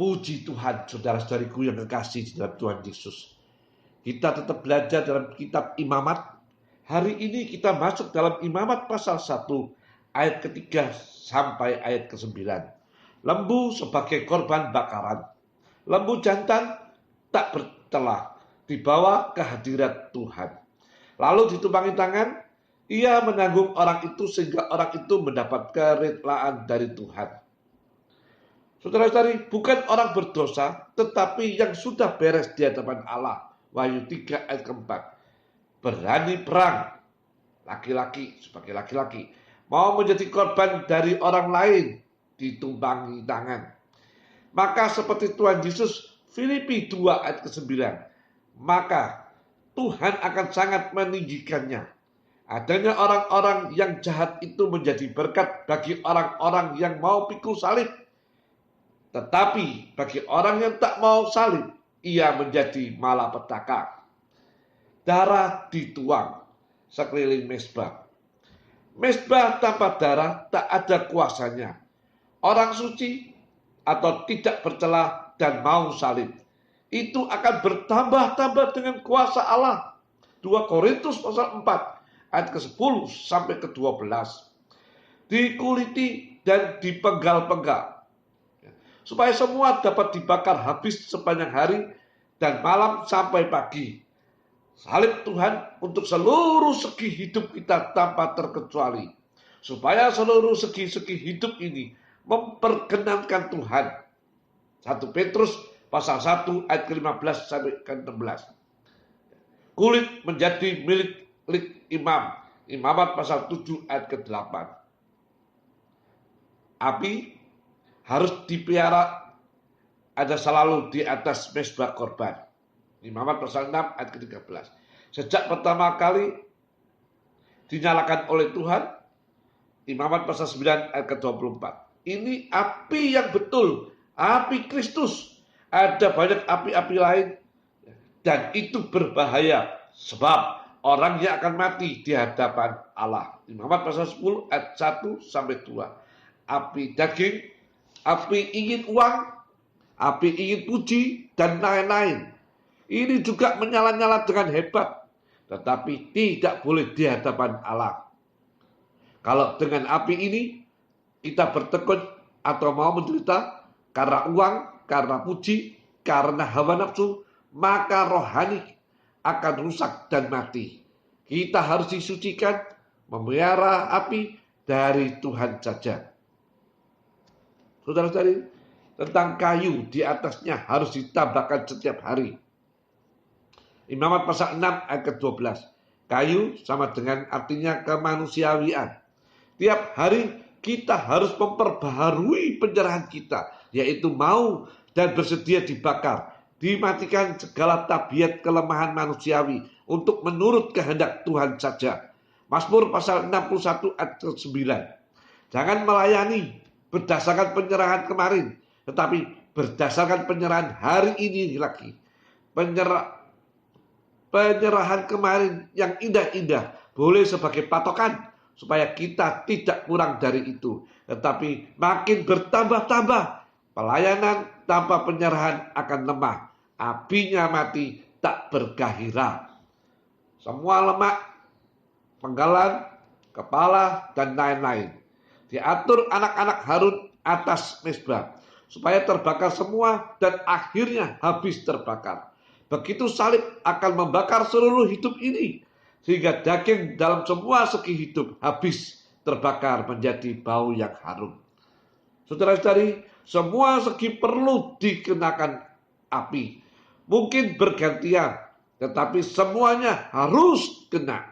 Puji Tuhan, saudara-saudariku yang kekasih di dalam Tuhan Yesus. Kita tetap belajar dalam kitab Imamat. Hari ini kita masuk dalam Imamat pasal 1, ayat ketiga sampai ayat ke-9. Lembu sebagai korban bakaran. Lembu jantan tak bercelah dibawa ke hadirat Tuhan. Lalu ditumpangi tangan, ia menanggung orang itu sehingga orang itu mendapat kerelaan dari Tuhan. Saudara-saudari, bukan orang berdosa, tetapi yang sudah beres di hadapan Allah. Wahyu 3 ayat ke-4. Berani perang, laki-laki sebagai laki-laki, mau menjadi korban dari orang lain, ditumpangi tangan. Maka seperti Tuhan Yesus, Filipi 2 ayat ke-9, maka Tuhan akan sangat meninggikannya. Adanya orang-orang yang jahat itu menjadi berkat bagi orang-orang yang mau pikul salib. Tetapi bagi orang yang tak mau salib, ia menjadi malapetaka. Darah dituang sekeliling mezbah. Mezbah tanpa darah tak ada kuasanya. Orang suci atau tidak bercela dan mau salib, itu akan bertambah-tambah dengan kuasa Allah. 2 Korintus pasal 4 ayat ke-10 sampai ke-12. Dikuliti dan dipenggal-penggal, supaya semua dapat dibakar habis sepanjang hari dan malam sampai pagi. Salib Tuhan untuk seluruh segi hidup kita tanpa terkecuali. Supaya seluruh segi-segi hidup ini memperkenankan Tuhan. 1 Petrus pasal 1 ayat ke-15 sampai ke-16. Kulit menjadi milik imam. Imamat pasal 7 ayat ke-8. Api harus dipelihara ada selalu di atas mezbah korban. Imamat pasal 6 ayat ke-13. Sejak pertama kali dinyalakan oleh Tuhan, Imamat pasal 9 ayat ke-24. Ini api yang betul, api Kristus. Ada banyak api-api lain dan itu berbahaya sebab orangnya akan mati di hadapan Allah. Imamat pasal 10 ayat 1 sampai 2. Api daging, api ingin uang, api ingin puji, dan lain-lain. Ini juga menyala-nyala dengan hebat, tetapi tidak boleh di hadapan Allah. Kalau dengan api ini kita bertekun atau mau menderita karena uang, karena puji, karena hawa nafsu, maka rohani akan rusak dan mati. Kita harus disucikan, memelihara api dari Tuhan saja. Saudara-saudari, tentang kayu di atasnya harus ditambahkan setiap hari. Imamat pasal 6 ayat ke-12. Kayu sama dengan artinya kemanusiawian. Tiap hari kita harus memperbaharui penyerahan kita, yaitu mau dan bersedia dibakar, dimatikan segala tabiat kelemahan manusiawi untuk menurut kehendak Tuhan saja. Mazmur pasal 61 ayat ke-9. Jangan melayani berdasarkan penyerahan kemarin, tetapi berdasarkan penyerahan hari ini lagi. Penyerahan kemarin yang indah-indah boleh sebagai patokan supaya kita tidak kurang dari itu. Tetapi makin bertambah-tambah, pelayanan tanpa penyerahan akan lemah. Apinya mati, tak bergairah. Semua lemak, penggalan, kepala, dan lain-lain diatur anak-anak Harun atas mezbah supaya terbakar semua dan akhirnya habis terbakar. Begitu salib akan membakar seluruh hidup ini sehingga daging dalam semua segi hidup habis terbakar menjadi bau yang harum. Saudara-saudari, semua segi perlu dikenakan api. Mungkin bergantian, tetapi semuanya harus kena.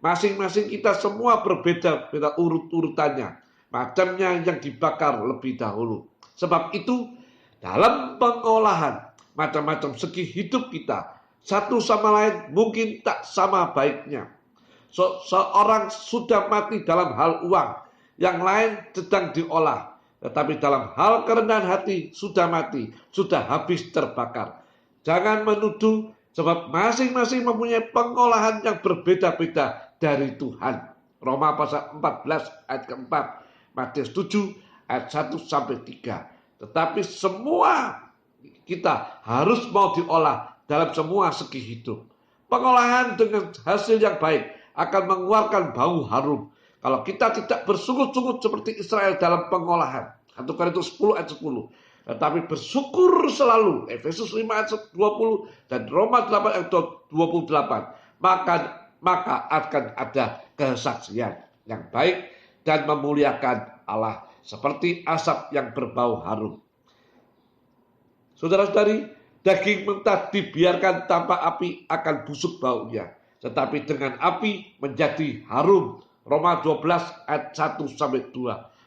Masing-masing kita semua berbeda-beda urut-urutannya. Macamnya yang dibakar lebih dahulu. Sebab itu, dalam pengolahan macam-macam segi hidup kita, satu sama lain mungkin tak sama baiknya. Seorang sudah mati dalam hal uang, yang lain sedang diolah. Tetapi dalam hal kerendahan hati sudah mati, sudah habis terbakar. Jangan menuduh, sebab masing-masing mempunyai pengolahan yang berbeda-beda dari Tuhan. Roma pasal 14 ayat ke-4, Matius 7 ayat 1 sampai 3. Tetapi semua kita harus mau diolah dalam semua segi hidup. Pengolahan dengan hasil yang baik akan mengeluarkan bau harum. Kalau kita tidak bersungut-sungut seperti Israel dalam pengolahan. 1 Korintus 10 ayat 10. Tetapi bersyukur selalu. Efesus 5 ayat 20 dan Roma 8 ayat 28. Maka akan ada kesaksian yang baik dan memuliakan Allah seperti asap yang berbau harum. Saudara-saudari, daging mentah dibiarkan tanpa api akan busuk baunya, tetapi dengan api menjadi harum. Roma 12 ayat 1-2.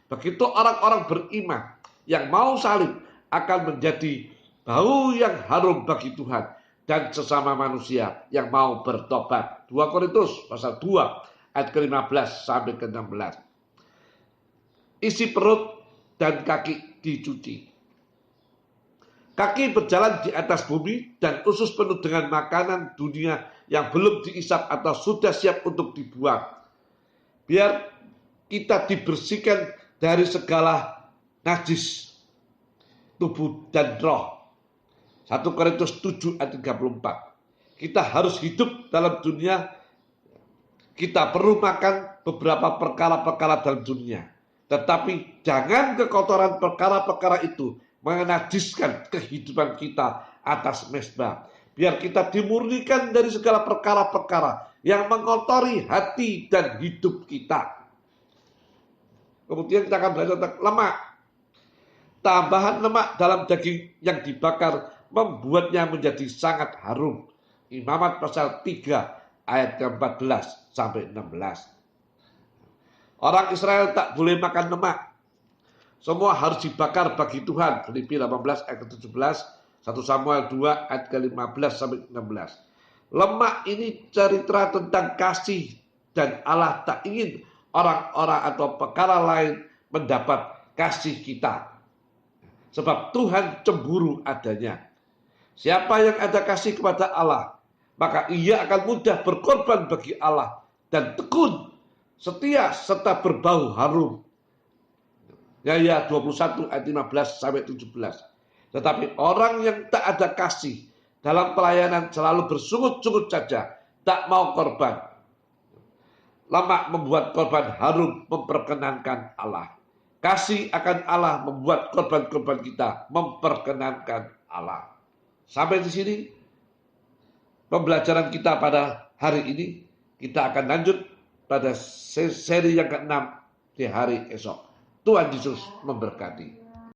Begitu orang-orang beriman yang mau salib akan menjadi bau yang harum bagi Tuhan dan sesama manusia yang mau bertobat. 2 Korintus pasal 2 ayat ke-15 sampai ke-16. Isi perut dan kaki dicuci. Kaki berjalan di atas bumi dan usus penuh dengan makanan dunia yang belum diisap atau sudah siap untuk dibuang. Biar kita dibersihkan dari segala najis tubuh dan roh. 1 Korintus 7 ayat 34. Kita harus hidup dalam dunia. Kita perlu makan beberapa perkara-perkara dalam dunia. Tetapi jangan kekotoran perkara-perkara itu menajiskan kehidupan kita atas mezbah. Biar kita dimurnikan dari segala perkara-perkara yang mengotori hati dan hidup kita. Kemudian kita akan belajar tentang lemak. Tambahan lemak dalam daging yang dibakar membuatnya menjadi sangat harum. Imamat pasal 3 ayat ke-14 sampai 16. Orang Israel tak boleh makan lemak. Semua harus dibakar bagi Tuhan. Filipi 18 ayat ke-17, 1 Samuel 2 ayat ke-15 sampai 16. Lemak ini cerita tentang kasih dan Allah tak ingin orang-orang atau perkara lain mendapat kasih kita. Sebab Tuhan cemburu adanya. Siapa yang ada kasih kepada Allah, maka ia akan mudah berkorban bagi Allah dan tekun, setia serta berbau harum. Yahya 21 ayat 15 sampai 17. Tetapi orang yang tak ada kasih dalam pelayanan selalu bersungut-sungut saja, tak mau korban. Lemak membuat korban harum memperkenankan Allah. Kasih akan Allah membuat korban-korban kita memperkenankan Allah. Sampai di sini pembelajaran kita pada hari ini. Kita akan lanjut pada seri yang ke-6 di hari esok. Tuhan Yesus memberkati.